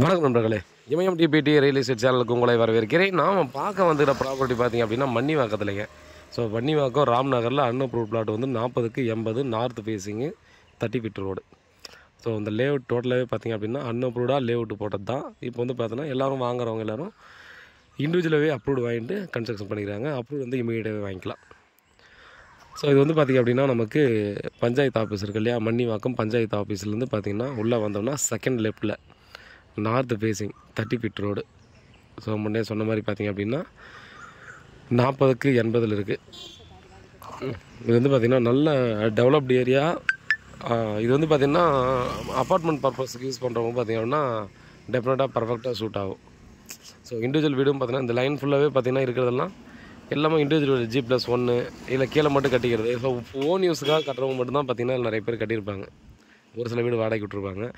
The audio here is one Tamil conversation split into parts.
வணக்கம் நண்பர்களே, இமயம் டிபிடி ரியல் எஸ்டேட் சேனலுக்கு உங்களை வரவேற்கிறேன். நாம் பார்க்க வந்துடுற ப்ராப்பர்ட்டி பார்த்திங்க அப்படின்னா மன்னிவாக்கத்துலைங்க. ஸோ மன்னிவாக்கம் ராம்நகரில் அன்அப்ரூவ் பிளாட் வந்து 40க்கு 80 north facing 30 feet road. So இந்த லேஅவுட் டோட்டலாகவே பார்த்திங்க அப்படின்னா அன்அப்ரூவ்டாக லேஅவுட் போட்டது தான். இப்போ வந்து பார்த்தோன்னா எல்லோரும் வாங்குறவங்க எல்லோரும் இண்டிவிஜுவலாகவே அப்ரூவ்டு வாங்கிட்டு கன்ஸ்ட்ரக்ஷன் பண்ணிக்கிறாங்க. அப்ரூவ் வந்து இமீடியட்டாகவே வாங்கிக்கலாம். ஸோ இது வந்து பார்த்திங்க அப்படின்னா நமக்கு பஞ்சாயத்து ஆஃபீஸ் இருக்கு இல்லையா, மன்னிவாக்கம் பஞ்சாயத்து ஆஃபீஸ்லேருந்து பார்த்திங்கன்னா உள்ளே வந்தோம்னா செகண்ட் லெஃப்ட்டில் north facing 30 feet road. So முன்னே சொன்ன மாதிரி பார்த்திங்க அப்படின்னா 40க்கு 80 இருக்குது. இது வந்து பார்த்திங்கன்னா நல்ல டெவலப்டு ஏரியா. இது வந்து பார்த்திங்கன்னா அப்பார்ட்மெண்ட் பர்பஸுக்கு யூஸ் பண்ணுறவங்க பார்த்திங்க அப்படின்னா டெஃபினட்டாக பர்ஃபெக்டாக சூட் ஆகும். ஸோ இண்டிவிஜுவல் வீடும் பார்த்திங்கன்னா இந்த லைன் ஃபுல்லாகவே பார்த்திங்கன்னா இருக்கிறதெல்லாம் எல்லாமே இண்டிவிஜுவல் G+1 இல்லை கீழே மட்டும் கட்டிக்கிறது. ஸோ ஓன் யூஸுக்காக கட்டுறவங்க மட்டும்தான் பார்த்திங்கன்னா நிறைய பேர் கட்டியிருப்பாங்க. ஒரு சில வீடு வாடகைக்கு விட்டுருப்பாங்க.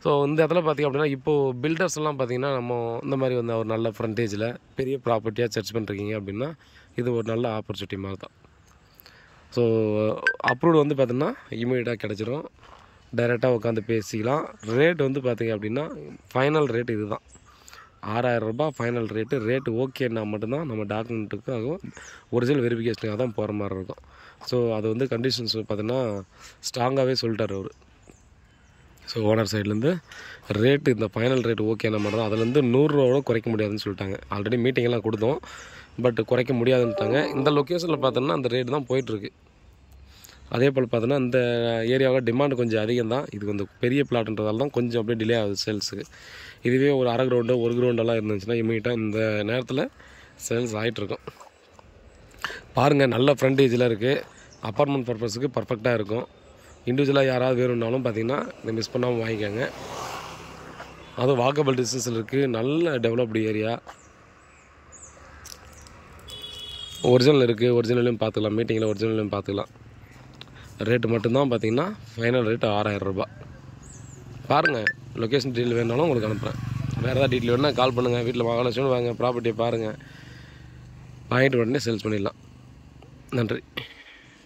ஸோ இந்த இடத்துல பார்த்திங்க அப்படின்னா இப்போது பில்டர்ஸ் எல்லாம் பார்த்திங்கன்னா நம்ம இந்த மாதிரி வந்து ஒரு நல்ல ஃப்ரண்டேஜில் பெரிய ப்ராப்பர்ட்டியாக சர்ச் பண்ணிருக்கீங்க அப்படின்னா இது ஒரு நல்ல ஆப்பர்ச்சுனிட்டி மாதிரி தான். ஸோ அப்ரூவ்டு வந்து பார்த்திங்கன்னா இமீடியட்டாக கிடச்சிரும். டைரெக்டாக உட்காந்து பேசிக்கலாம். ரேட் வந்து பார்த்திங்க அப்படின்னா ஃபைனல் ரேட் இது தான், 6000 ரூபாய் ஃபைனல் ரேட்டு ஓகேன்னா மட்டும்தான் நம்ம டாக்குமெண்ட்டுக்காகவும் ஒரிஜினல் வெரிஃபிகேஷனுக்காக தான் போகிற மாதிரி இருக்கும். ஸோ அது வந்து கண்டிஷன்ஸ் பார்த்திங்கன்னா ஸ்ட்ராங்காகவே சொல்லிட்டார் அவர். ஸோ ஓனர் சைட்லேருந்து ரேட்டு இந்த ஃபைனல் ரேட் ஓகேன மாதிரி தான். அதுலேருந்து 100 ரூபாவோட குறைக்க முடியாதுன்னு சொல்லிட்டாங்க. ஆல்ரெடி மீட்டிங்கெல்லாம் கொடுத்தோம், பட் குறைக்க முடியாதுன்ட்டாங்க. இந்த லொக்கேஷனில் பார்த்தோன்னா அந்த ரேட்டு தான் போயிட்டுருக்கு. அதே போல் பார்த்தோன்னா இந்த ஏரியாவோட டிமாண்ட் கொஞ்சம் அதிகம் தான். இது கொஞ்சம் பெரிய பிளாட்ன்றதால தான் கொஞ்சம் அப்படியே டிலே ஆகுது சேல்ஸுக்கு. இதுவே ஒரு அரை கிரவுண்டு 1 கிரவுண்டெல்லாம் இருந்துச்சுன்னா இமீடியட்டாக இந்த நேரத்தில் சேல்ஸ் ஆகிட்டுருக்கும். பாருங்கள், நல்ல ஃப்ரண்டேஜில் இருக்குது. அப்பார்ட்மெண்ட் பர்பஸுக்கு பர்ஃபெக்டாக இருக்கும். இண்டிவிஜுவலாக யாராவது வேணும்னாலும் பார்த்திங்கன்னா இதை மிஸ் பண்ணாமல் வாங்கிக்கோங்க. அதுவும் வாக்கபிள் டிஸ்டன்ஸில் இருக்குது. நல்ல டெவலப்டு ஏரியா. ஒரிஜினல் இருக்குது, ஒரிஜினலையும் பார்த்துக்கலாம். மீட்டிங்கில் ஒரிஜினலையும் பார்த்துக்கலாம். ரேட்டு மட்டும்தான் பார்த்திங்கன்னா ஃபைனல் ரேட்டு 6000 ரூபாய். பாருங்கள், லொக்கேஷன் டீட்டெயில் வேணுனாலும் உங்களுக்கு அனுப்புகிறேன். வேறு ஏதாவது டீட்டெயில் வேணுன்னா கால் பண்ணுங்கள். வீட்டில் வாங்கினச்சுன்னு வாங்க, ப்ராப்பர்ட்டியை பாருங்கள், வாங்கிட்டு உடனே சேல்ஸ் பண்ணிடலாம். நன்றி.